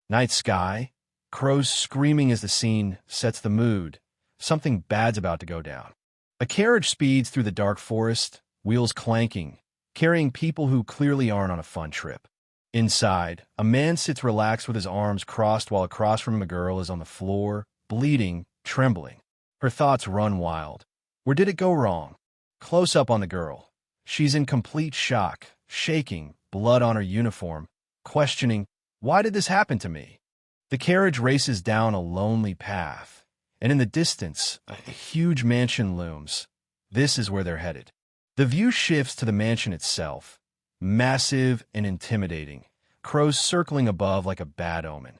Night sky, crows screaming as the scene sets the mood. Something bad's about to go down. A carriage speeds through the dark forest, wheels clanking, carrying people who clearly aren't on a fun trip. Inside, a man sits relaxed with his arms crossed while across from him a girl is on the floor, bleeding, trembling. Her thoughts run wild. Where did it go wrong? Close up on the girl. She's in complete shock, shaking, blood on her uniform, questioning, why did this happen to me? The carriage races down a lonely path, and in the distance, a huge mansion looms. This is where they're headed. The view shifts to the mansion itself, massive and intimidating, crows circling above like a bad omen.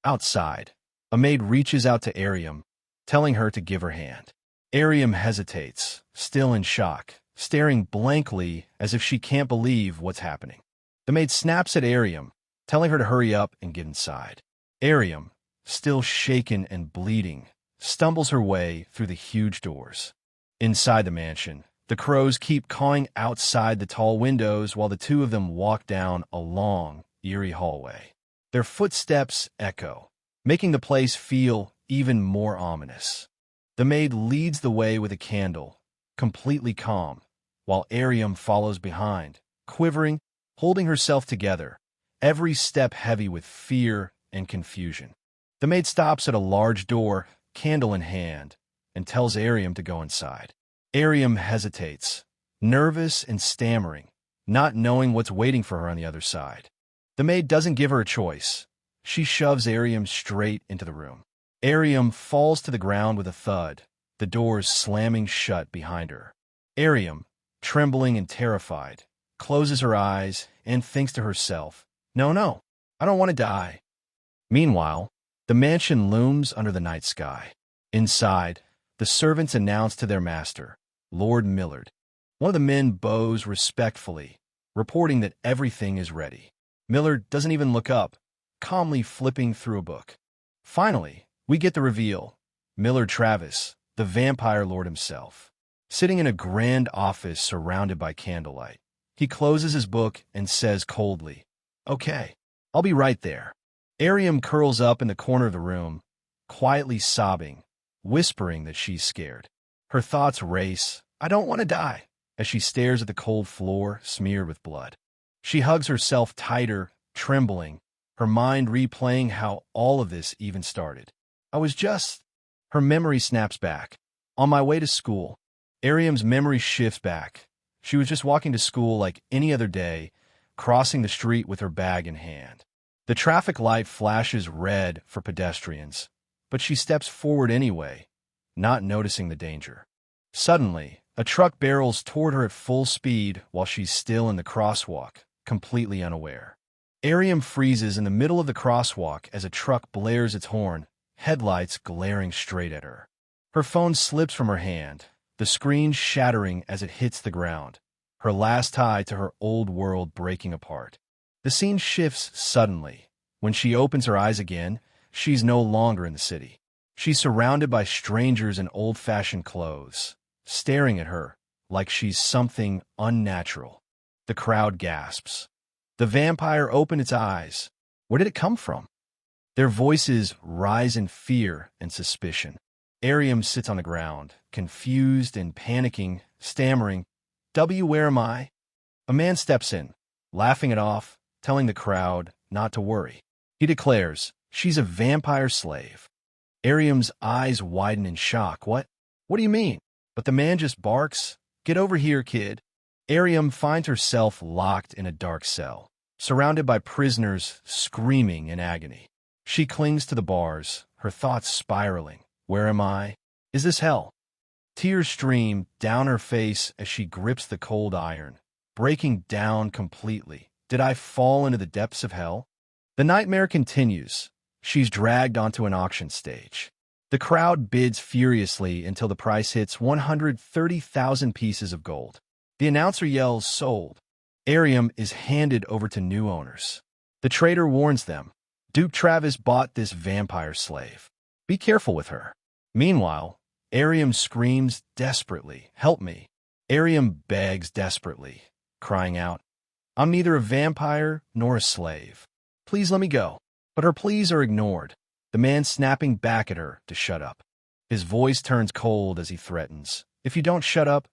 Outside, a maid reaches out to Areum, telling her to give her hand. Areum hesitates, still in shock, staring blankly as if she can't believe what's happening. The maid snaps at Areum, telling her to hurry up and get inside. Areum, still shaken and bleeding, stumbles her way through the huge doors. Inside the mansion, the crows keep cawing outside the tall windows while the two of them walk down a long, eerie hallway. Their footsteps echo, making the place feel even more ominous. The maid leads the way with a candle, completely calm, while Areum follows behind, quivering, holding herself together, every step heavy with fear and confusion. The maid stops at a large door, candle in hand, and tells Areum to go inside. Areum hesitates, nervous and stammering, not knowing what's waiting for her on the other side. The maid doesn't give her a choice. She shoves Areum straight into the room. Areum falls to the ground with a thud, the doors slamming shut behind her. Areum, trembling and terrified, closes her eyes and thinks to herself, No, I don't want to die. Meanwhile, the mansion looms under the night sky. Inside, the servants announce to their master, Lord Millard. One of the men bows respectfully, reporting that everything is ready. Millard doesn't even look up, calmly flipping through a book. Finally, we get the reveal. Millard Travis, the vampire lord himself, sitting in a grand office surrounded by candlelight. He closes his book and says coldly, Okay, I'll be right there. Areum curls up in the corner of the room, quietly sobbing, whispering that she's scared. Her thoughts race, I don't want to die, as she stares at the cold floor smeared with blood. She hugs herself tighter, trembling, her mind replaying how all of this even started. Her memory snaps back. On my way to school, Areum's memory shifts back. She was just walking to school like any other day, crossing the street with her bag in hand. The traffic light flashes red for pedestrians, but she steps forward anyway, not noticing the danger. Suddenly, a truck barrels toward her at full speed while she's still in the crosswalk, completely unaware. Areum freezes in the middle of the crosswalk as a truck blares its horn, headlights glaring straight at her. Her phone slips from her hand, the screen shattering as it hits the ground, her last tie to her old world breaking apart. The scene shifts suddenly. When she opens her eyes again, she's no longer in the city. She's surrounded by strangers in old-fashioned clothes, staring at her like she's something unnatural. The crowd gasps. The vampire opened its eyes. Where did it come from? Their voices rise in fear and suspicion. Areum sits on the ground, confused and panicking, stammering, Where am I? A man steps in, laughing it off, telling the crowd not to worry. He declares, she's a vampire slave. Areum's eyes widen in shock. What do you mean? But the man just barks, Get over here, kid. Areum finds herself locked in a dark cell, surrounded by prisoners screaming in agony. She clings to the bars, her thoughts spiraling. Where am I? Is this hell? Tears stream down her face as she grips the cold iron, breaking down completely. Did I fall into the depths of hell? The nightmare continues. She's dragged onto an auction stage. The crowd bids furiously until the price hits 130,000 pieces of gold. The announcer yells, Sold. Areum is handed over to new owners. The trader warns them, Duke Travis bought this vampire slave. Be careful with her. Meanwhile, Areum screams desperately, Help me. Areum begs desperately, crying out, I'm neither a vampire nor a slave. Please let me go. But her pleas are ignored, the man snapping back at her to shut up. His voice turns cold as he threatens, "If you don't shut up,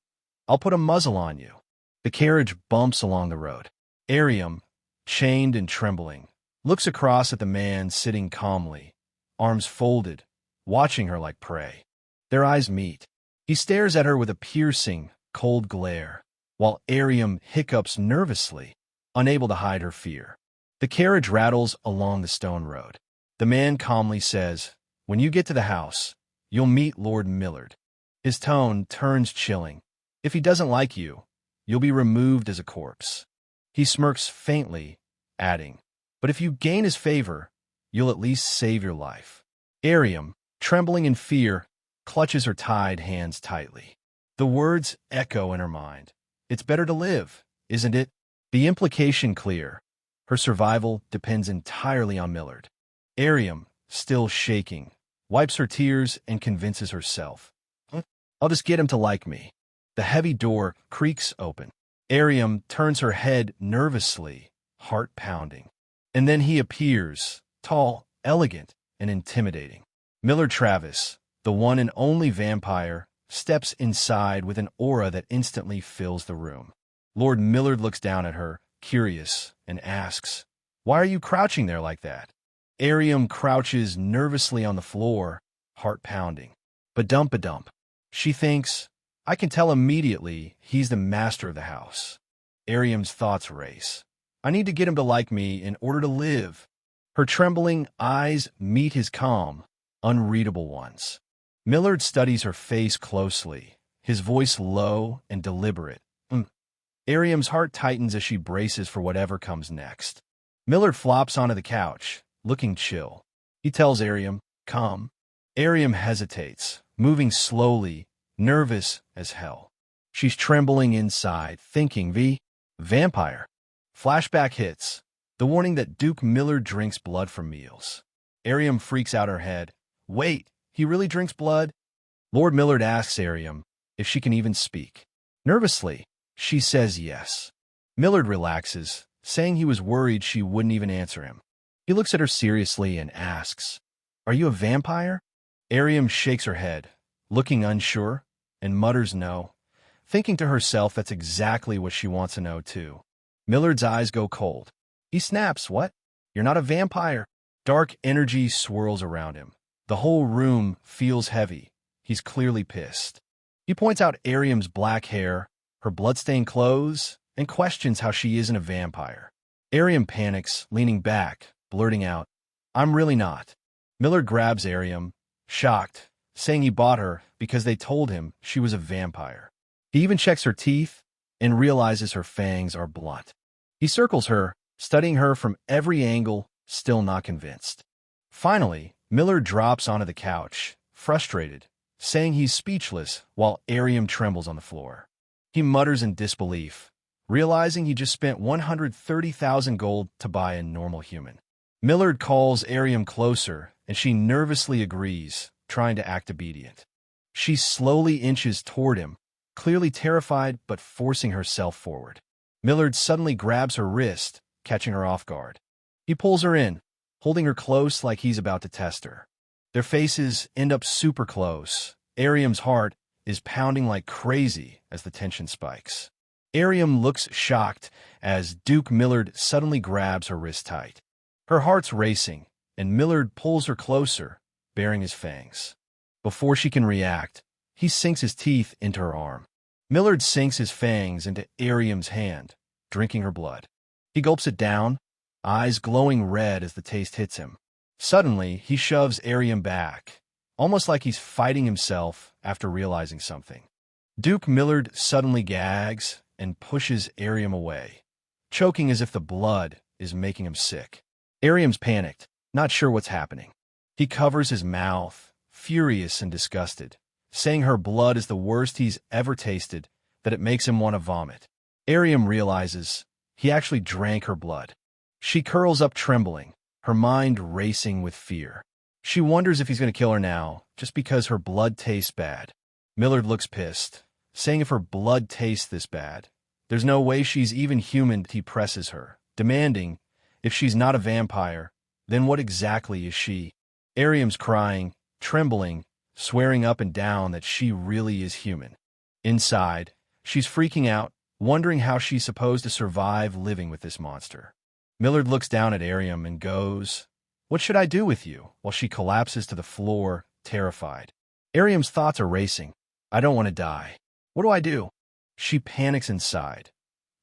I'll put a muzzle on you." The carriage bumps along the road. Areum, chained and trembling, looks across at the man sitting calmly, arms folded, watching her like prey. Their eyes meet. He stares at her with a piercing, cold glare, while Areum hiccups nervously, unable to hide her fear. The carriage rattles along the stone road. The man calmly says, "When you get to the house, you'll meet Lord Millard." His tone turns chilling. "If he doesn't like you, you'll be removed as a corpse." He smirks faintly, adding, "But if you gain his favor, you'll at least save your life." Areum, trembling in fear, clutches her tied hands tightly. The words echo in her mind. It's better to live, isn't it? The implication clear. Her survival depends entirely on Millard. Areum, still shaking, wipes her tears and convinces herself, "I'll just get him to like me." The heavy door creaks open. Areum turns her head nervously, heart pounding. And then he appears, tall, elegant, and intimidating. Millard Travis, the one and only vampire, steps inside with an aura that instantly fills the room. Lord Millard looks down at her, curious, and asks, "Why are you crouching there like that?" Areum crouches nervously on the floor, heart pounding. Ba-dump. She thinks, "I can tell immediately he's the master of the house." Areum's thoughts race. "I need to get him to like me in order to live." Her trembling eyes meet his calm, unreadable ones. Millard studies her face closely, his voice low and deliberate. Areum's heart tightens as she braces for whatever comes next. Millard flops onto the couch, looking chill. He tells Areum, "Come." Areum hesitates, moving slowly, nervous as hell. She's trembling inside, thinking, vampire. Flashback hits. The warning that Duke Millard drinks blood for meals. Areum freaks out her head. "Wait, he really drinks blood?" Lord Millard asks Areum if she can even speak. Nervously, she says yes. Millard relaxes, saying he was worried she wouldn't even answer him. He looks at her seriously and asks, "Are you a vampire?" Areum shakes her head, looking unsure, and mutters no, thinking to herself that's exactly what she wants to know too. Millard's eyes go cold. He snaps, "What? You're not a vampire." Dark energy swirls around him. The whole room feels heavy. He's clearly pissed. He points out Areum's black hair, her bloodstained clothes, and questions how she isn't a vampire. Areum panics, leaning back, blurting out, "I'm really not." Millard grabs Areum, shocked, saying he bought her because they told him she was a vampire. He even checks her teeth and realizes her fangs are blunt. He circles her, studying her from every angle, still not convinced. Finally, Millard drops onto the couch, frustrated, saying he's speechless while Areum trembles on the floor. He mutters in disbelief, realizing he just spent 130,000 gold to buy a normal human. Millard calls Areum closer, and she nervously agrees, trying to act obedient. She slowly inches toward him, clearly terrified but forcing herself forward. Millard suddenly grabs her wrist, catching her off guard. He pulls her in, holding her close like he's about to test her. Their faces end up super close. Areum's heart is pounding like crazy as the tension spikes. Areum looks shocked as Duke Millard suddenly grabs her wrist tight. Her heart's racing, and Millard pulls her closer, baring his fangs. Before she can react, he sinks his teeth into her arm. Millard sinks his fangs into Areum's hand, drinking her blood. He gulps it down, eyes glowing red as the taste hits him. Suddenly, he shoves Areum back, almost like he's fighting himself after realizing something. Duke Millard suddenly gags and pushes Areum away, choking as if the blood is making him sick. Areum's panicked, not sure what's happening. He covers his mouth, furious and disgusted, saying her blood is the worst he's ever tasted, that it makes him want to vomit. Areum realizes he actually drank her blood. She curls up trembling, her mind racing with fear. She wonders if he's going to kill her now, just because her blood tastes bad. Millard looks pissed, saying if her blood tastes this bad, there's no way she's even human. He presses her, demanding, if she's not a vampire, Then what exactly is she? Areum's crying, trembling, swearing up and down that she really is human. Inside, she's freaking out, wondering how she's supposed to survive living with this monster. Millard looks down at Areum and goes, "What should I do with you?" while she collapses to the floor, terrified. Areum's thoughts are racing. "I don't want to die. What do I do?" She panics inside.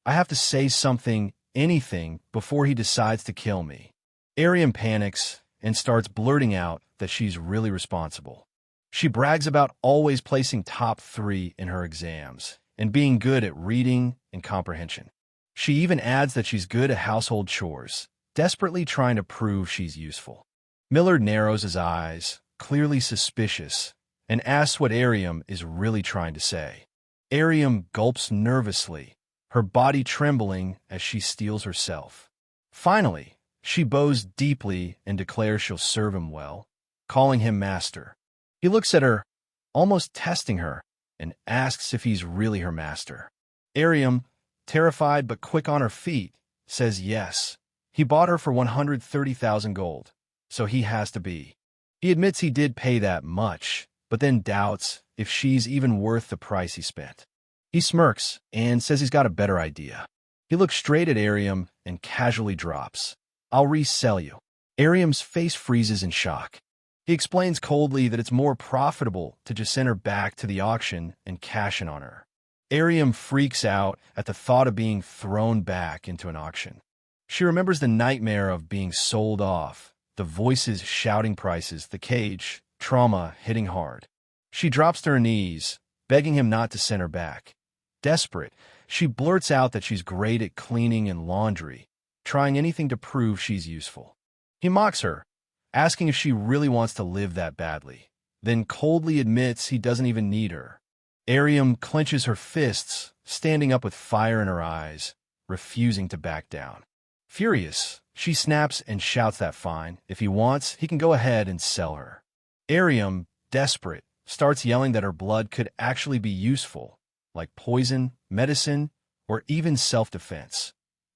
"I have to say something, anything, before he decides to kill me." Areum panics and starts blurting out that she's really responsible. She brags about always placing top 3 in her exams and being good at reading and comprehension. She even adds that she's good at household chores, desperately trying to prove she's useful. Millard narrows his eyes, clearly suspicious, and asks what Areum is really trying to say. Areum gulps nervously, her body trembling as she steels herself. Finally, she bows deeply and declares she'll serve him well, calling him master. He looks at her, almost testing her, and asks if he's really her master. Areum, terrified but quick on her feet, says yes. He bought her for 130,000 gold, so he has to be. He admits he did pay that much, but then doubts if she's even worth the price he spent. He smirks and says he's got a better idea. He looks straight at Areum and casually drops, "I'll resell you." Areum's face freezes in shock. He explains coldly that it's more profitable to just send her back to the auction and cash in on her. Areum freaks out at the thought of being thrown back into an auction. She remembers the nightmare of being sold off, the voices shouting prices, the cage, trauma hitting hard. She drops to her knees, begging him not to send her back. Desperate, she blurts out that she's great at cleaning and laundry, trying anything to prove she's useful. He mocks her, asking if she really wants to live that badly, then coldly admits he doesn't even need her. Areum clenches her fists, standing up with fire in her eyes, refusing to back down. Furious, she snaps and shouts that fine, if he wants, he can go ahead and sell her. Areum, desperate, starts yelling that her blood could actually be useful, like poison, medicine, or even self-defense.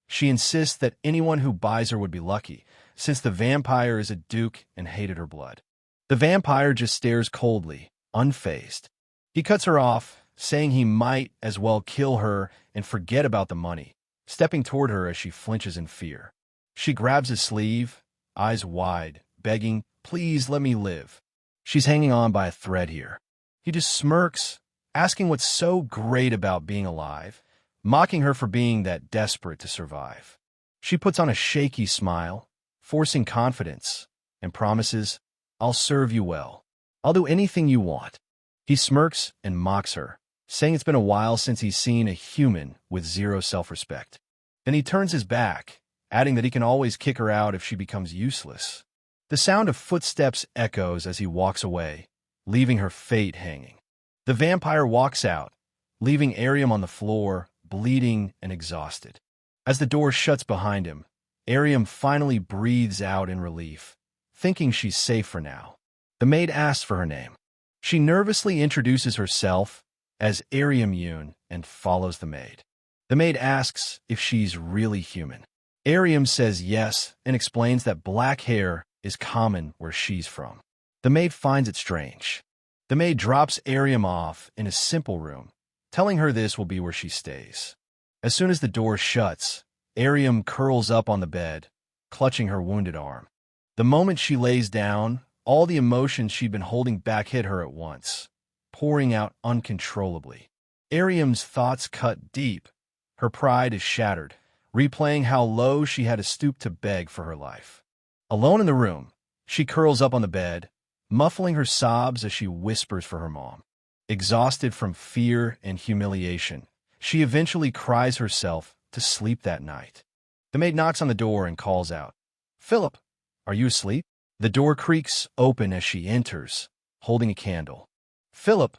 She insists that anyone who buys her would be lucky, since the vampire is a duke and hated her blood. The vampire just stares coldly, unfazed. He cuts her off, saying he might as well kill her and forget about the money, stepping toward her as she flinches in fear. She grabs his sleeve, eyes wide, begging, "Please let me live." She's hanging on by a thread here. He just smirks, asking what's so great about being alive, mocking her for being that desperate to survive. She puts on a shaky smile, forcing confidence, and promises, "I'll serve you well. I'll do anything you want." He smirks and mocks her, saying it's been a while since he's seen a human with zero self-respect. Then he turns his back, adding that he can always kick her out if she becomes useless. The sound of footsteps echoes as he walks away, leaving her fate hanging. The vampire walks out, leaving Areum on the floor, bleeding and exhausted. As the door shuts behind him, Areum finally breathes out in relief, thinking she's safe for now. The maid asks for her name. She nervously introduces herself as Areum Yoon and follows the maid. The maid asks if she's really human. Areum says yes and explains that black hair is common where she's from. The maid finds it strange. The maid drops Areum off in a simple room, telling her this will be where she stays. As soon as the door shuts, Areum curls up on the bed, clutching her wounded arm. The moment she lays down, all the emotions she'd been holding back hit her at once, pouring out uncontrollably. Areum's thoughts cut deep. Her pride is shattered, replaying how low she had to stoop to beg for her life. Alone in the room, she curls up on the bed, muffling her sobs as she whispers for her mom. Exhausted from fear and humiliation, she eventually cries herself to sleep that night. The maid knocks on the door and calls out, "Philip, are you asleep?" The door creaks open as she enters, holding a candle. Philip,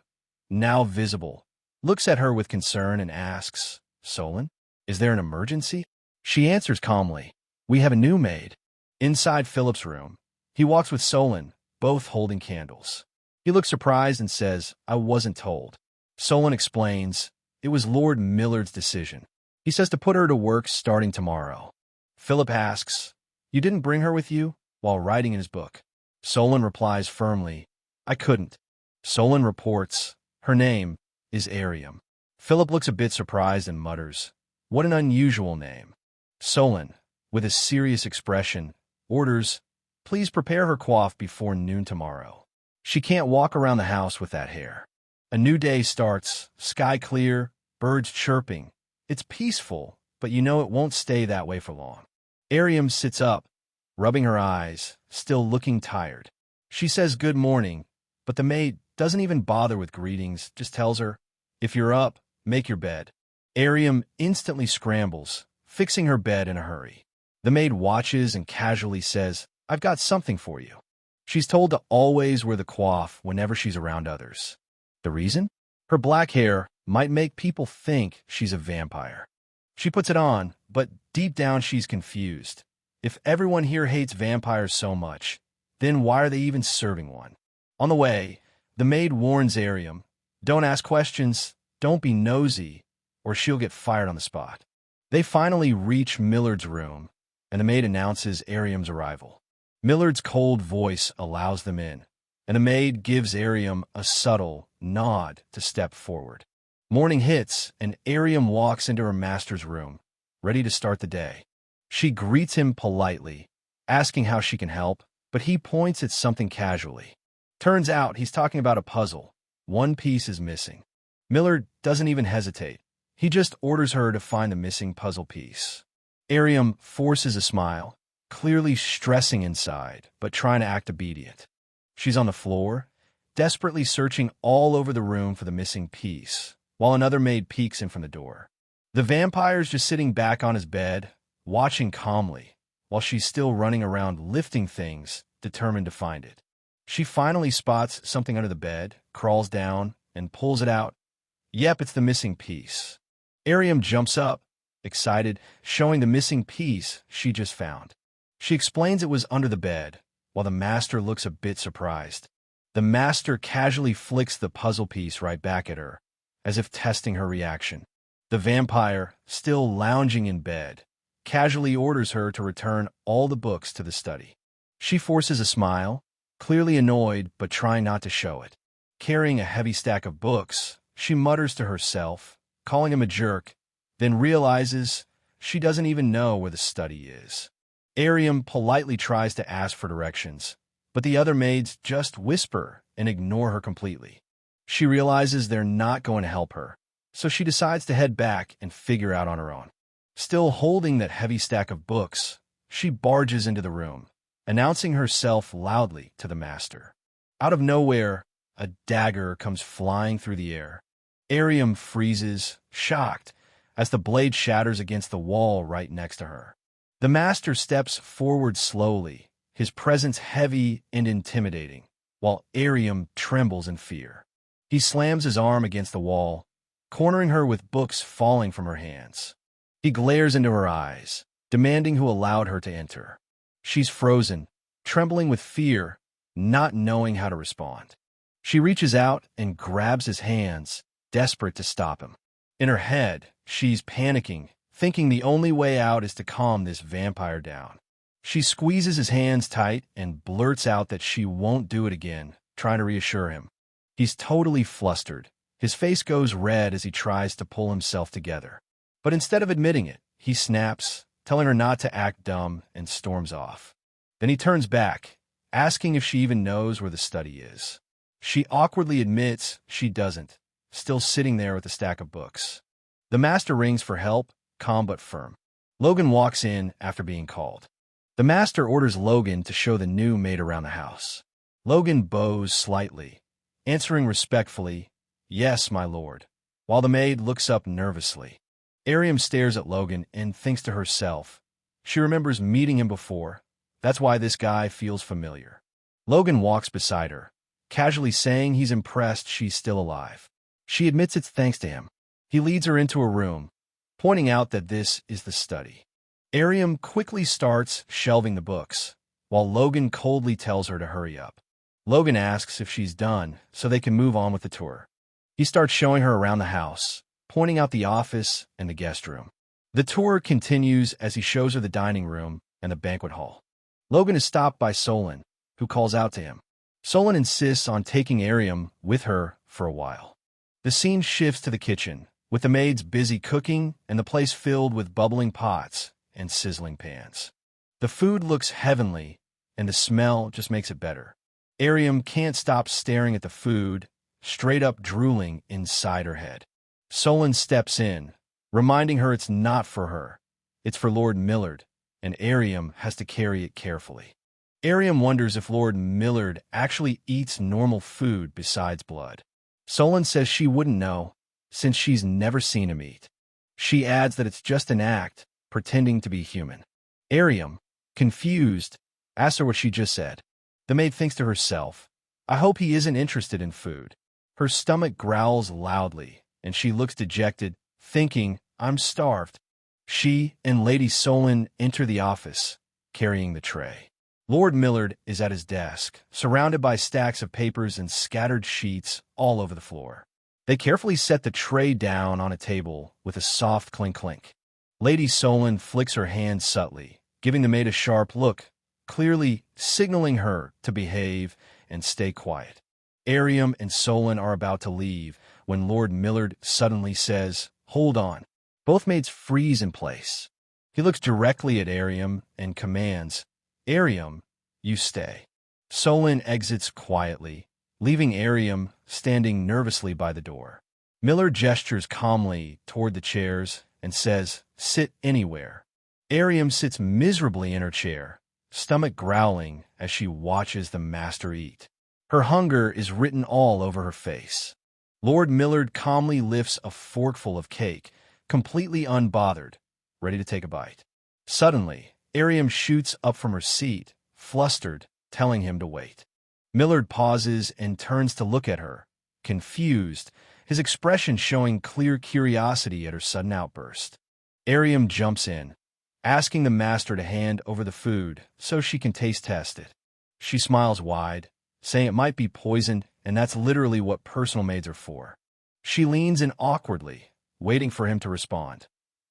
now visible, looks at her with concern and asks, "Solon, is there an emergency?" She answers calmly, "We have a new maid." Inside Philip's room, he walks with Solon, both holding candles. He looks surprised and says, "I wasn't told." Solon explains, "It was Lord Millard's decision. He says to put her to work starting tomorrow." Philip asks, "You didn't bring her with you? while writing in his book. Solon replies firmly, I couldn't. Solon reports, her name is Areum. Philip looks a bit surprised and mutters, what an unusual name. Solon, with a serious expression, orders, please prepare her coif before noon tomorrow. She can't walk around the house with that hair. A new day starts, sky clear, birds chirping. It's peaceful, but you know it won't stay that way for long. Areum sits up, rubbing her eyes, still looking tired. She says good morning, but the maid doesn't even bother with greetings, just tells her, if you're up, make your bed. Areum instantly scrambles, fixing her bed in a hurry. The maid watches and casually says, I've got something for you. She's told to always wear the coif whenever she's around others. The reason? Her black hair might make people think she's a vampire. She puts it on, but deep down she's confused. If everyone here hates vampires so much, then why are they even serving one? On the way, the maid warns Areum, don't ask questions, don't be nosy, or she'll get fired on the spot. They finally reach Millard's room, and the maid announces Areum's arrival. Millard's cold voice allows them in, and the maid gives Areum a subtle nod to step forward. Morning hits, and Areum walks into her master's room, ready to start the day. She greets him politely, asking how she can help, but he points at something casually. Turns out he's talking about a puzzle. One piece is missing. Millard doesn't even hesitate. He just orders her to find the missing puzzle piece. Areum forces a smile, clearly stressing inside, but trying to act obedient. She's on the floor, desperately searching all over the room for the missing piece, while another maid peeks in from the door. The vampire's just sitting back on his bed, watching calmly, while she's still running around lifting things, determined to find it. She finally spots something under the bed, crawls down, and pulls it out. Yep, it's the missing piece. Areum jumps up, excited, showing the missing piece she just found. She explains it was under the bed, while the master looks a bit surprised. The master casually flicks the puzzle piece right back at her, as if testing her reaction. The vampire, still lounging in bed, casually orders her to return all the books to the study. She forces a smile, clearly annoyed but trying not to show it. Carrying a heavy stack of books, she mutters to herself, calling him a jerk, then realizes she doesn't even know where the study is. Areum politely tries to ask for directions, but the other maids just whisper and ignore her completely. She realizes they're not going to help her, so she decides to head back and figure out on her own. Still holding that heavy stack of books, she barges into the room, announcing herself loudly to the master. Out of nowhere, a dagger comes flying through the air. Areum freezes, shocked, as the blade shatters against the wall right next to her. The master steps forward slowly, his presence heavy and intimidating, while Areum trembles in fear. He slams his arm against the wall, cornering her with books falling from her hands. He glares into her eyes, demanding who allowed her to enter. She's frozen, trembling with fear, not knowing how to respond. She reaches out and grabs his hands, desperate to stop him. In her head, she's panicking, thinking the only way out is to calm this vampire down. She squeezes his hands tight and blurts out that she won't do it again, trying to reassure him. He's totally flustered. His face goes red as he tries to pull himself together. But instead of admitting it, he snaps, telling her not to act dumb, and storms off. Then he turns back, asking if she even knows where the study is. She awkwardly admits she doesn't, still sitting there with a stack of books. The master rings for help, calm but firm. Logan walks in after being called. The master orders Logan to show the new maid around the house. Logan bows slightly, answering respectfully, "Yes, my lord," while the maid looks up nervously. Areum stares at Logan and thinks to herself, she remembers meeting him before. That's why this guy feels familiar. Logan walks beside her, casually saying he's impressed she's still alive. She admits it's thanks to him. He leads her into a room, pointing out that this is the study. Areum quickly starts shelving the books, while Logan coldly tells her to hurry up. Logan asks if she's done so they can move on with the tour. He starts showing her around the house, pointing out the office and the guest room. The tour continues as he shows her the dining room and the banquet hall. Logan is stopped by Solon, who calls out to him. Solon insists on taking Areum with her for a while. The scene shifts to the kitchen, with the maids busy cooking and the place filled with bubbling pots and sizzling pans. The food looks heavenly, and the smell just makes it better. Areum can't stop staring at the food, straight up drooling inside her head. Solon steps in, reminding her it's not for her. It's for Lord Millard, and Areum has to carry it carefully. Areum wonders if Lord Millard actually eats normal food besides blood. Solon says she wouldn't know, since she's never seen him eat. She adds that it's just an act, pretending to be human. Areum, confused, asks her what she just said. The maid thinks to herself, I hope he isn't interested in food. Her stomach growls loudly, and she looks dejected, thinking, I'm starved. She and Lady Solon enter the office, carrying the tray. Lord Millard is at his desk, surrounded by stacks of papers and scattered sheets all over the floor. They carefully set the tray down on a table with a soft clink-clink. Lady Solon flicks her hand subtly, giving the maid a sharp look, clearly signaling her to behave and stay quiet. Areum and Solon are about to leave when Lord Millard suddenly says, Hold on. Both maids freeze in place. He looks directly at Areum and commands, Areum, you stay. Solon exits quietly, leaving Areum standing nervously by the door. Millard gestures calmly toward the chairs and says, Sit anywhere. Areum sits miserably in her chair, stomach growling as she watches the master eat. Her hunger is written all over her face. Lord Millard calmly lifts a forkful of cake, completely unbothered, ready to take a bite. Suddenly, Areum shoots up from her seat, flustered, telling him to wait. Millard pauses and turns to look at her, confused, his expression showing clear curiosity at her sudden outburst. Areum jumps in, asking the master to hand over the food so she can taste test it. She smiles wide, saying it might be poisoned, and that's literally what personal maids are for. She leans in awkwardly, waiting for him to respond.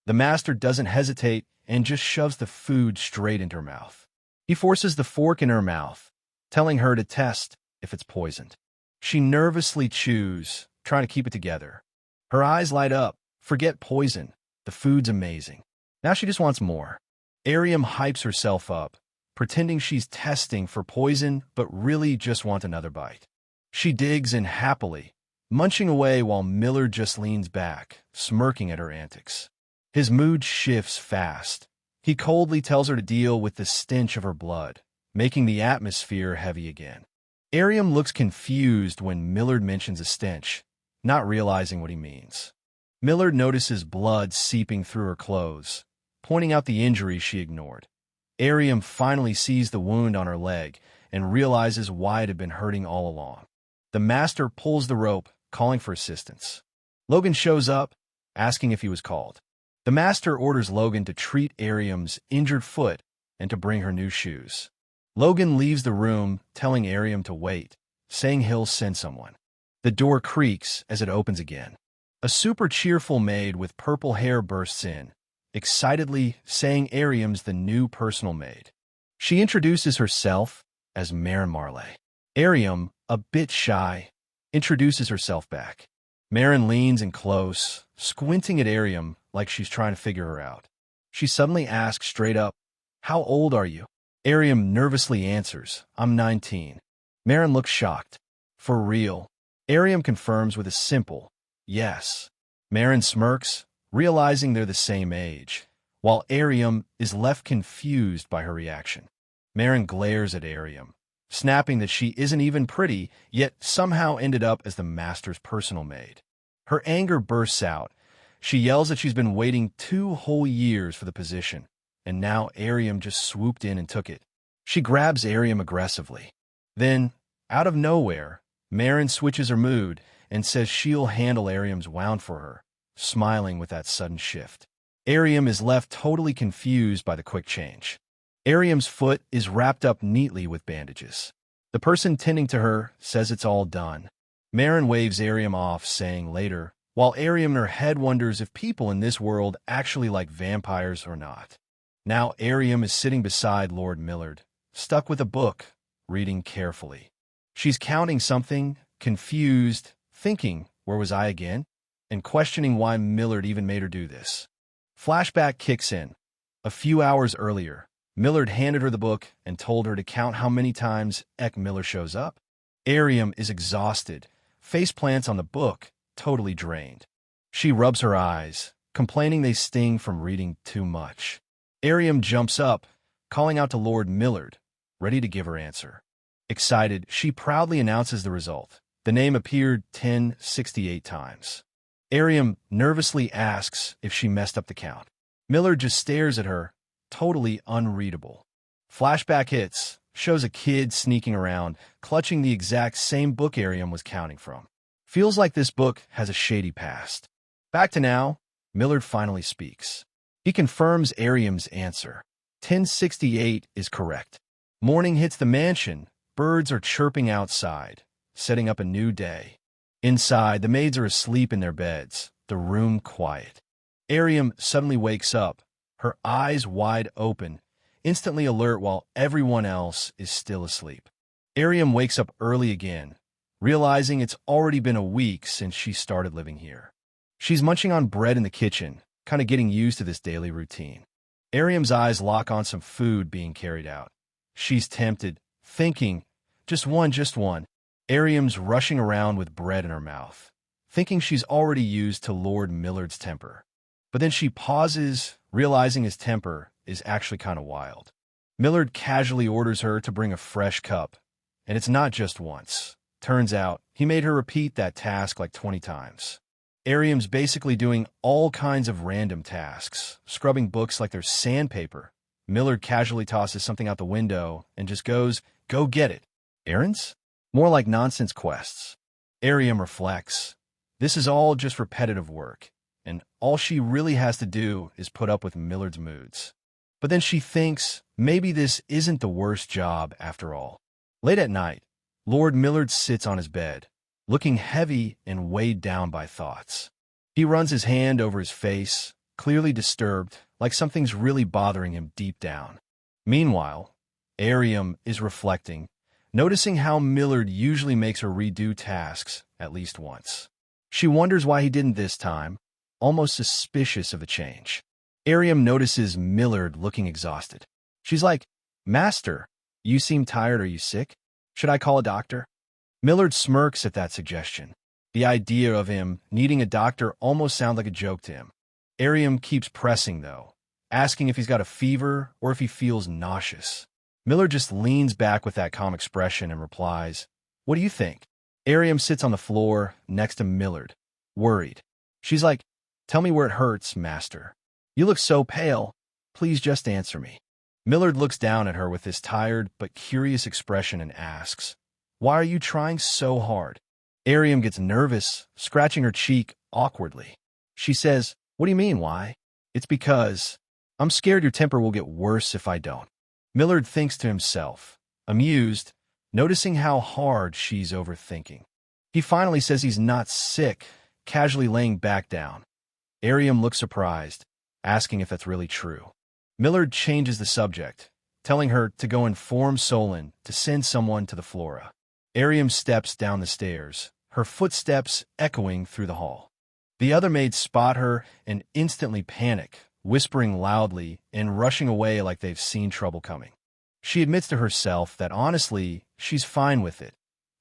The master doesn't hesitate and just shoves the food straight into her mouth. He forces the fork in her mouth, telling her to test if it's poisoned. She nervously chews, trying to keep it together. Her eyes light up. Forget poison. The food's amazing. Now she just wants more. Areum hypes herself up, pretending she's testing for poison but really just wants another bite. She digs in happily, munching away while Millard just leans back, smirking at her antics. His mood shifts fast. He coldly tells her to deal with the stench of her blood, making the atmosphere heavy again. Areum looks confused when Millard mentions a stench, not realizing what he means. Millard notices blood seeping through her clothes, pointing out the injury she ignored. Areum finally sees the wound on her leg and realizes why it had been hurting all along. The master pulls the rope, calling for assistance. Logan shows up, asking if he was called. The master orders Logan to treat Areum's injured foot and to bring her new shoes. Logan leaves the room, telling Areum to wait, saying he'll send someone. The door creaks as it opens again. A super cheerful maid with purple hair bursts in, excitedly saying Areum's the new personal maid. She introduces herself as Maren Marley. Areum, a bit shy, introduces herself back. Maren leans in close, squinting at Areum like she's trying to figure her out. She suddenly asks straight up, How old are you? Areum nervously answers, I'm 19. Maren looks shocked. For real? Areum confirms with a simple, yes. Maren smirks, realizing they're the same age, while Areum is left confused by her reaction. Maren glares at Areum, snapping that she isn't even pretty, yet somehow ended up as the master's personal maid. Her anger bursts out. She yells that she's been waiting 2 whole years for the position, and now Areum just swooped in and took it. She grabs Areum aggressively. Then, out of nowhere, Maren switches her mood and says she'll handle Areum's wound for her, smiling with that sudden shift. Areum is left totally confused by the quick change. Areum's foot is wrapped up neatly with bandages. The person tending to her says it's all done. Maren waves Areum off, saying later, while Areum in her head wonders if people in this world actually like vampires or not. Now Areum is sitting beside Lord Millard, stuck with a book, reading carefully. She's counting something, confused, thinking, where was I again? And questioning why Millard even made her do this. Flashback kicks in. A few hours earlier, Millard handed her the book and told her to count how many times Miller shows up. Areum is exhausted, face plants on the book, totally drained. She rubs her eyes, complaining they sting from reading too much. Areum jumps up, calling out to Lord Millard, ready to give her answer. Excited, she proudly announces the result. The name appeared 1068 times. Areum nervously asks if she messed up the count. Millard just stares at her, totally unreadable. Flashback hits, shows a kid sneaking around, clutching the exact same book Areum was counting from. Feels like this book has a shady past. Back to now, Millard finally speaks. He confirms Areum's answer. 1068 is correct. Morning hits the mansion. Birds are chirping outside, setting up a new day. Inside, the maids are asleep in their beds, the room quiet. Areum suddenly wakes up, her eyes wide open, instantly alert while everyone else is still asleep. Areum wakes up early again, realizing it's already been a week since she started living here. She's munching on bread in the kitchen, kind of getting used to this daily routine. Areum's eyes lock on some food being carried out. She's tempted, thinking, just one. Areum's rushing around with bread in her mouth, thinking she's already used to Lord Millard's temper. But then she pauses, realizing his temper is actually kind of wild. Millard casually orders her to bring a fresh cup, and it's not just once. Turns out, he made her repeat that task like 20 times. Areum's basically doing all kinds of random tasks, scrubbing books like they're sandpaper. Millard casually tosses something out the window and just goes, "Go get it." Errands? More like nonsense quests. Areum reflects. This is all just repetitive work, and all she really has to do is put up with Millard's moods. But then she thinks, maybe this isn't the worst job after all. Late at night, Lord Millard sits on his bed, looking heavy and weighed down by thoughts. He runs his hand over his face, clearly disturbed, like something's really bothering him deep down. Meanwhile, Areum is reflecting, noticing how Millard usually makes her redo tasks at least once. She wonders why he didn't this time, almost suspicious of the change. Areum notices Millard looking exhausted. She's like, "Master, you seem tired. Are you sick? Should I call a doctor?" Millard smirks at that suggestion. The idea of him needing a doctor almost sounds like a joke to him. Areum keeps pressing, though, asking if he's got a fever or if he feels nauseous. Millard just leans back with that calm expression and replies, "What do you think?" Areum sits on the floor next to Millard, worried. She's like, "Tell me where it hurts, Master. You look so pale. Please just answer me." Millard looks down at her with this tired but curious expression and asks, "Why are you trying so hard?" Areum gets nervous, scratching her cheek awkwardly. She says, "What do you mean, why?" "It's because I'm scared your temper will get worse if I don't." Millard thinks to himself, amused, noticing how hard she's overthinking. He finally says he's not sick, casually laying back down. Areum looks surprised, asking if that's really true. Millard changes the subject, telling her to go inform Solon to send someone to the Flora. Areum steps down the stairs, her footsteps echoing through the hall. The other maids spot her and instantly panic, whispering loudly and rushing away like they've seen trouble coming. She admits to herself that honestly, she's fine with it.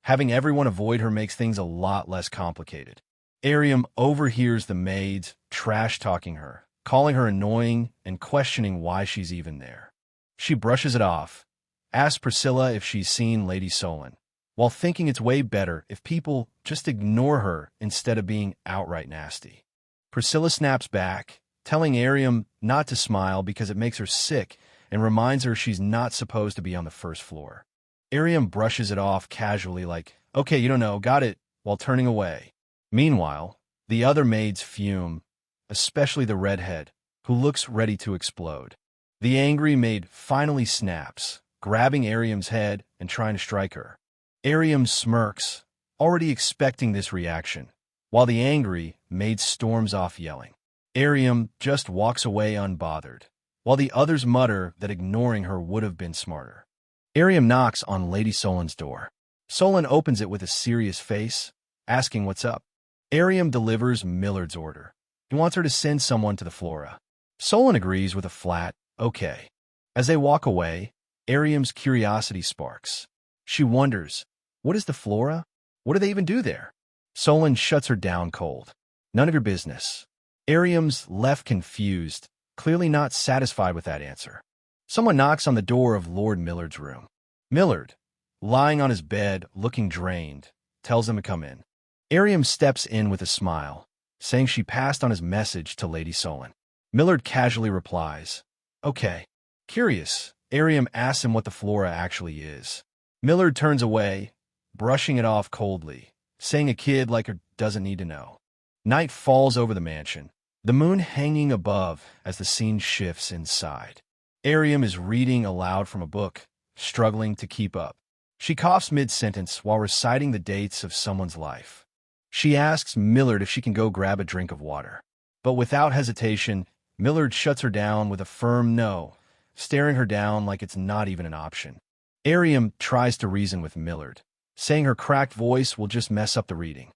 Having everyone avoid her makes things a lot less complicated. Areum overhears the maids trash-talking her, calling her annoying and questioning why she's even there. She brushes it off, asks Priscilla if she's seen Lady Solon, while thinking it's way better if people just ignore her instead of being outright nasty. Priscilla snaps back, telling Areum not to smile because it makes her sick and reminds her she's not supposed to be on the first floor. Areum brushes it off casually like, "Okay, you don't know, got it," while turning away. Meanwhile, the other maids fume, especially the redhead, who looks ready to explode. The angry maid finally snaps, grabbing Areum's head and trying to strike her. Areum smirks, already expecting this reaction, while the angry maid storms off yelling. Areum just walks away unbothered, while the others mutter that ignoring her would have been smarter. Areum knocks on Lady Solon's door. Solon opens it with a serious face, asking what's up. Areum delivers Millard's order. He wants her to send someone to the Flora. Solon agrees with a flat, okay. As they walk away, Areum's curiosity sparks. She wonders, what is the Flora? What do they even do there? Solon shuts her down cold. None of your business. Areum's left confused, clearly not satisfied with that answer. Someone knocks on the door of Lord Millard's room. Millard, lying on his bed, looking drained, tells him to come in. Areum steps in with a smile, saying she passed on his message to Lady Solon. Millard casually replies, okay. Curious, Areum asks him what the Flora actually is. Millard turns away, brushing it off coldly, saying a kid like her doesn't need to know. Night falls over the mansion, the moon hanging above as the scene shifts inside. Areum is reading aloud from a book, struggling to keep up. She coughs mid-sentence while reciting the dates of someone's life. She asks Millard if she can go grab a drink of water. But without hesitation, Millard shuts her down with a firm no, staring her down like it's not even an option. Areum tries to reason with Millard, saying her cracked voice will just mess up the reading.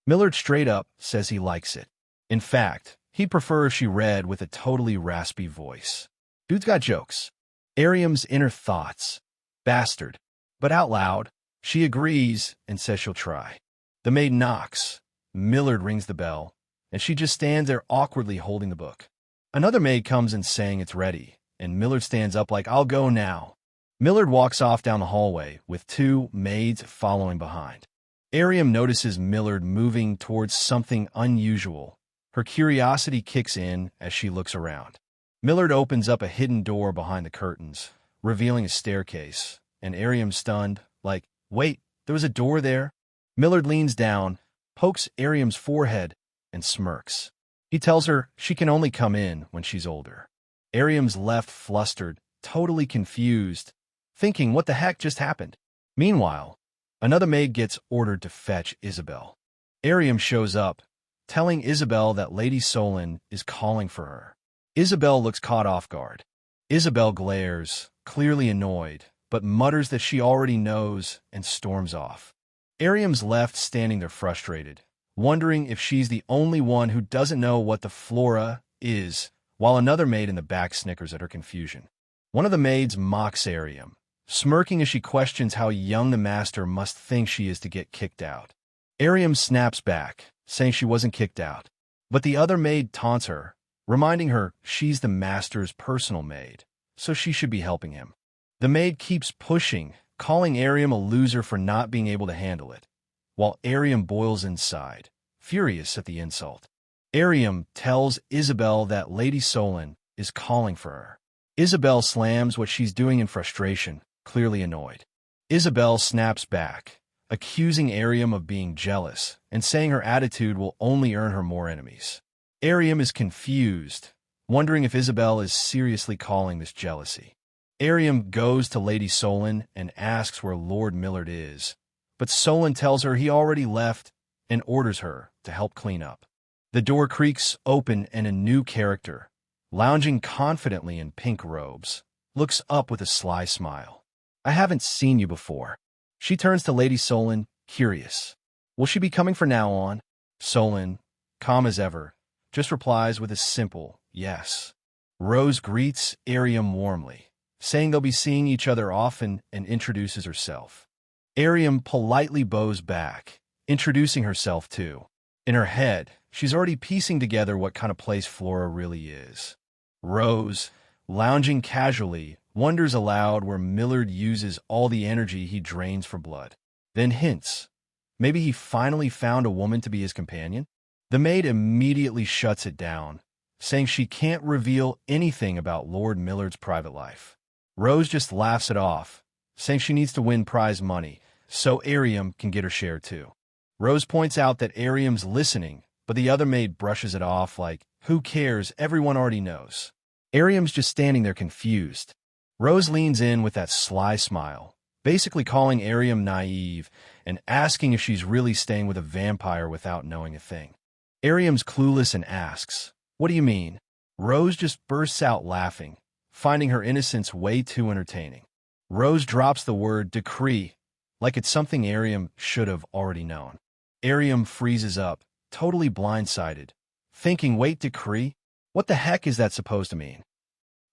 Millard straight up says he likes it. In fact, he'd prefer if she read with a totally raspy voice. Dude's got jokes. Areum's inner thoughts. Bastard. But out loud, she agrees and says she'll try. The maid knocks. Millard rings the bell, and she just stands there awkwardly holding the book. Another maid comes in saying it's ready, and Millard stands up like, I'll go now. Millard walks off down the hallway, with two maids following behind. Areum notices Millard moving towards something unusual. Her curiosity kicks in as she looks around. Millard opens up a hidden door behind the curtains, revealing a staircase, and Areum's stunned, like, wait, there was a door there? Millard leans down, pokes Areum's forehead, and smirks. He tells her she can only come in when she's older. Areum's left flustered, totally confused, thinking what the heck just happened. Meanwhile, another maid gets ordered to fetch Isabel. Areum shows up, telling Isabel that Lady Solon is calling for her. Isabel looks caught off guard. Isabel glares, clearly annoyed, but mutters that she already knows and storms off. Areum's left standing there frustrated, wondering if she's the only one who doesn't know what the Flora is, while another maid in the back snickers at her confusion. One of the maids mocks Areum, smirking as she questions how young the master must think she is to get kicked out. Areum snaps back, saying she wasn't kicked out, but the other maid taunts her, reminding her she's the master's personal maid, so she should be helping him. The maid keeps pushing, calling Areum a loser for not being able to handle it, while Areum boils inside, furious at the insult. Areum tells Isabel that Lady Solon is calling for her. Isabel slams what she's doing in frustration, clearly annoyed. Isabel snaps back, accusing Areum of being jealous and saying her attitude will only earn her more enemies. Areum is confused, wondering if Isabel is seriously calling this jealousy. Areum goes to Lady Solon and asks where Lord Millard is, but Solon tells her he already left and orders her to help clean up. The door creaks open and a new character, lounging confidently in pink robes, looks up with a sly smile. I haven't seen you before. She turns to Lady Solon, curious. Will she be coming from now on? Solon, calm as ever, just replies with a simple yes. Rose greets Areum warmly, saying they'll be seeing each other often, and introduces herself. Areum politely bows back, introducing herself too. In her head, she's already piecing together what kind of place Flora really is. Rose, lounging casually, wonders aloud where Millard uses all the energy he drains for blood. Then hints, maybe he finally found a woman to be his companion? The maid immediately shuts it down, saying she can't reveal anything about Lord Millard's private life. Rose just laughs it off, saying she needs to win prize money, so Areum can get her share too. Rose points out that Areum's listening, but the other maid brushes it off like, who cares, everyone already knows. Areum's just standing there confused. Rose leans in with that sly smile, basically calling Areum naive and asking if she's really staying with a vampire without knowing a thing. Areum's clueless and asks, what do you mean? Rose just bursts out laughing, finding her innocence way too entertaining. Rose drops the word decree, like it's something Areum should have already known. Areum freezes up, totally blindsided, thinking, wait, decree? What the heck is that supposed to mean?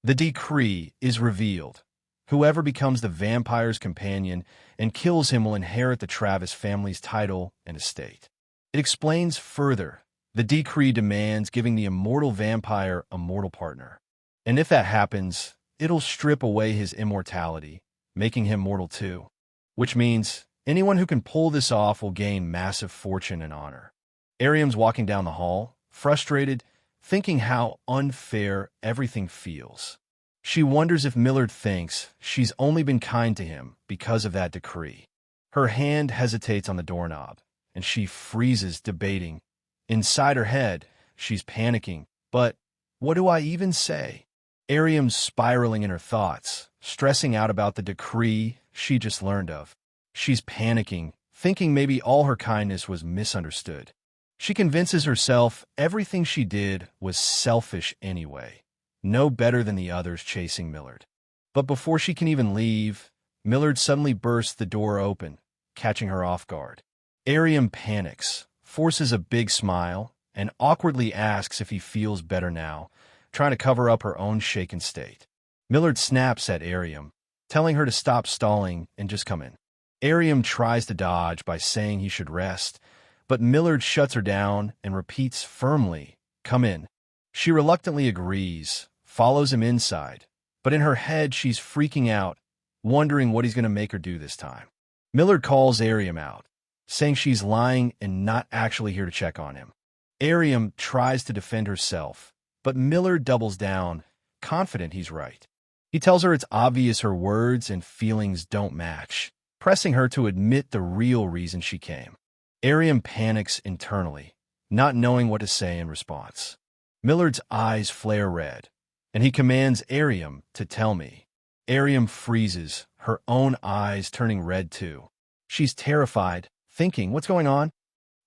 The decree is revealed. Whoever becomes the vampire's companion and kills him will inherit the Travis family's title and estate. It explains further. The decree demands giving the immortal vampire a mortal partner. And if that happens, it'll strip away his immortality, making him mortal too. Which means anyone who can pull this off will gain massive fortune and honor. Areum's walking down the hall, frustrated, thinking how unfair everything feels. She wonders if Millard thinks she's only been kind to him because of that decree. Her hand hesitates on the doorknob, and she freezes, debating. Inside her head, she's panicking. But what do I even say? Areum's spiraling in her thoughts, stressing out about the decree she just learned of. She's panicking, thinking maybe all her kindness was misunderstood. She convinces herself everything she did was selfish anyway, no better than the others chasing Millard. But before she can even leave, Millard suddenly bursts the door open, catching her off guard. Areum panics, forces a big smile, and awkwardly asks if he feels better now, trying to cover up her own shaken state. Millard snaps at Areum, telling her to stop stalling and just come in. Areum tries to dodge by saying he should rest, but Millard shuts her down and repeats firmly, "Come in." She reluctantly agrees, follows him inside, but in her head she's freaking out, wondering what he's going to make her do this time. Millard calls Areum out, saying she's lying and not actually here to check on him. Areum tries to defend herself, but Millard doubles down, confident he's right. He tells her it's obvious her words and feelings don't match, pressing her to admit the real reason she came. Areum panics internally, not knowing what to say in response. Millard's eyes flare red, and he commands Areum to tell me. Areum freezes, her own eyes turning red too. She's terrified, thinking, what's going on?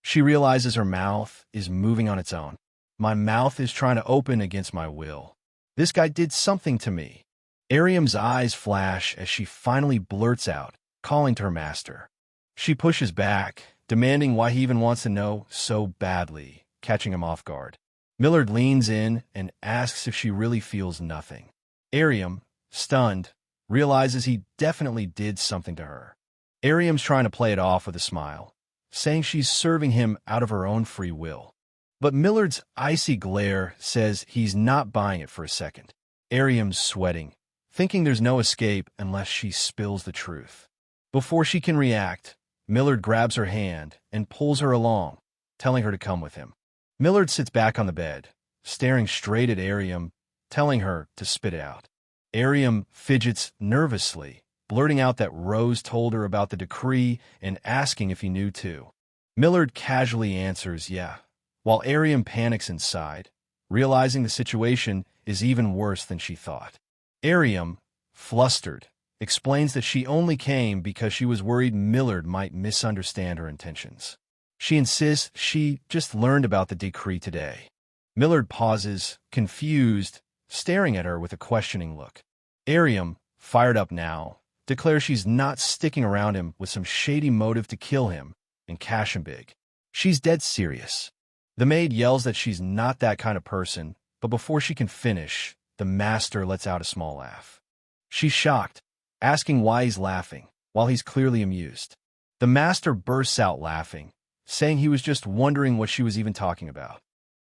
She realizes her mouth is moving on its own. My mouth is trying to open against my will. This guy did something to me. Areum's eyes flash as she finally blurts out, calling to her master. She pushes back, demanding why he even wants to know so badly, catching him off guard. Millard leans in and asks if she really feels nothing. Areum, stunned, realizes he definitely did something to her. Areum's trying to play it off with a smile, saying she's serving him out of her own free will. But Millard's icy glare says he's not buying it for a second. Areum's sweating, thinking there's no escape unless she spills the truth. Before she can react, Millard grabs her hand and pulls her along, telling her to come with him. Millard sits back on the bed, staring straight at Areum, telling her to spit it out. Areum fidgets nervously, blurting out that Rose told her about the decree and asking if he knew too. Millard casually answers yeah, while Areum panics inside, realizing the situation is even worse than she thought. Areum, flustered, explains that she only came because she was worried Millard might misunderstand her intentions. She insists she just learned about the decree today. Millard pauses, confused, staring at her with a questioning look. Areum, fired up now, declares she's not sticking around him with some shady motive to kill him and cash him big. She's dead serious. The maid yells that she's not that kind of person, but before she can finish, the master lets out a small laugh. She's shocked, asking why he's laughing, while he's clearly amused. The master bursts out laughing, saying he was just wondering what she was even talking about.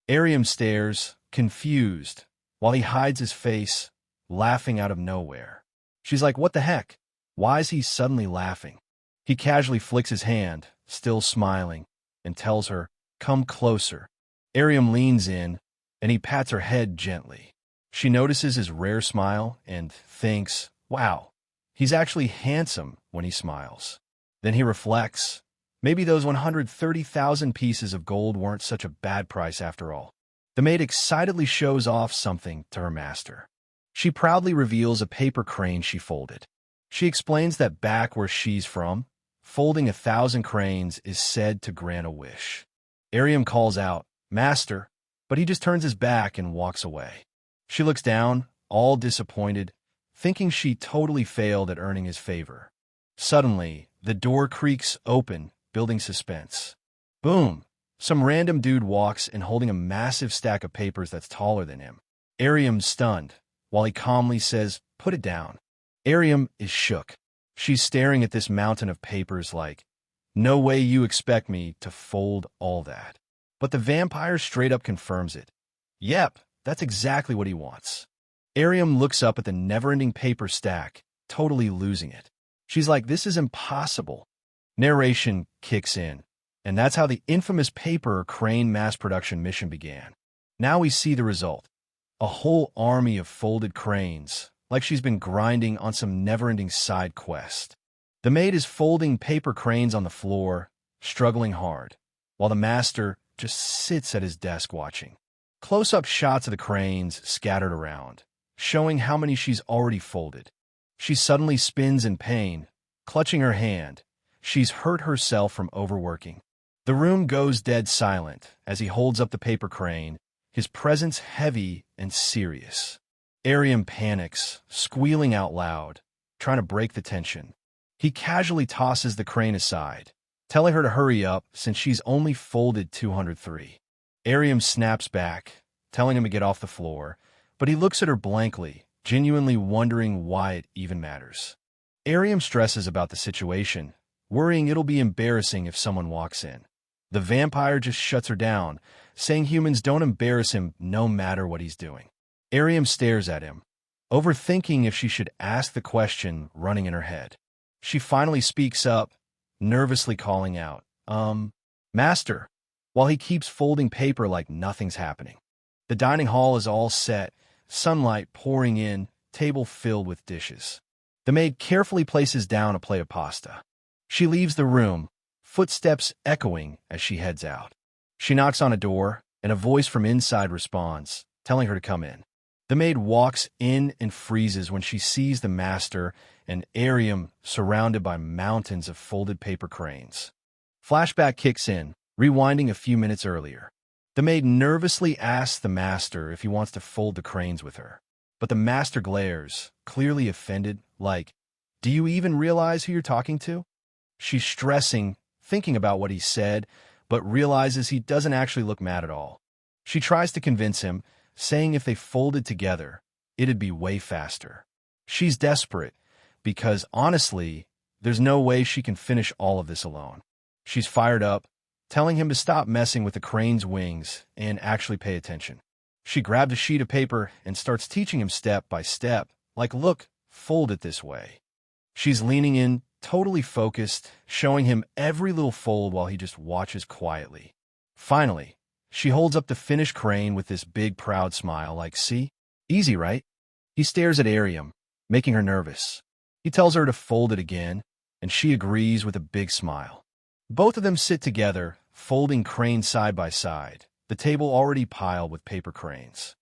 Areum stares, confused, while he hides his face, laughing out of nowhere. She's like, what the heck? Why is he suddenly laughing? He casually flicks his hand, still smiling, and tells her, come closer. Areum leans in, and he pats her head gently. She notices his rare smile and thinks, wow, he's actually handsome when he smiles. Then he reflects, maybe those 130,000 pieces of gold weren't such a bad price after all. The maid excitedly shows off something to her master. She proudly reveals a paper crane she folded. She explains that back where she's from, folding 1,000 cranes is said to grant a wish. Areum calls out, Master, but he just turns his back and walks away. She looks down, all disappointed, thinking she totally failed at earning his favor. Suddenly, the door creaks open, building suspense. Boom! Some random dude walks in holding a massive stack of papers that's taller than him. Areum's stunned, while he calmly says, "Put it down." Areum is shook. She's staring at this mountain of papers like, "No way you expect me to fold all that." But the vampire straight up confirms it. Yep, that's exactly what he wants. Areum looks up at the never-ending paper stack, totally losing it. She's like, "This is impossible." Narration kicks in, and that's how the infamous paper crane mass production mission began. Now we see the result. A whole army of folded cranes, like she's been grinding on some never-ending side quest. The maid is folding paper cranes on the floor, struggling hard, while the master just sits at his desk watching. Close-up shots of the cranes scattered around, showing how many she's already folded. She suddenly spins in pain, clutching her hand. She's hurt herself from overworking. The room goes dead silent as he holds up the paper crane, his presence heavy and serious. Areum panics, squealing out loud, trying to break the tension. He casually tosses the crane aside, telling her to hurry up since she's only folded 203. Areum snaps back, telling him to get off the floor, but he looks at her blankly, genuinely wondering why it even matters. Areum stresses about the situation, worrying it'll be embarrassing if someone walks in. The vampire just shuts her down, saying humans don't embarrass him no matter what he's doing. Areum stares at him, overthinking if she should ask the question running in her head. She finally speaks up, nervously calling out, Master," while he keeps folding paper like nothing's happening. The dining hall is all set, sunlight pouring in, table filled with dishes. The maid carefully places down a plate of pasta. She leaves the room, footsteps echoing as she heads out. She knocks on a door, and a voice from inside responds, telling her to come in. The maid walks in and freezes when she sees the master and Areum surrounded by mountains of folded paper cranes. Flashback kicks in, rewinding a few minutes earlier. The maid nervously asks the master if he wants to fold the cranes with her. But the master glares, clearly offended, like, "Do you even realize who you're talking to?" She's stressing, thinking about what he said, but realizes he doesn't actually look mad at all. She tries to convince him, saying if they folded together, it'd be way faster. She's desperate, because honestly, there's no way she can finish all of this alone. She's fired up, telling him to stop messing with the crane's wings and actually pay attention. She grabbed a sheet of paper and starts teaching him step by step, like, "Look, fold it this way." She's leaning in, totally focused, showing him every little fold while he just watches quietly. Finally, she holds up the finished crane with this big, proud smile, like, "See? Easy, right?" He stares at Areum, making her nervous. He tells her to fold it again, and she agrees with a big smile. Both of them sit together, folding cranes side by side, the table already piled with paper cranes.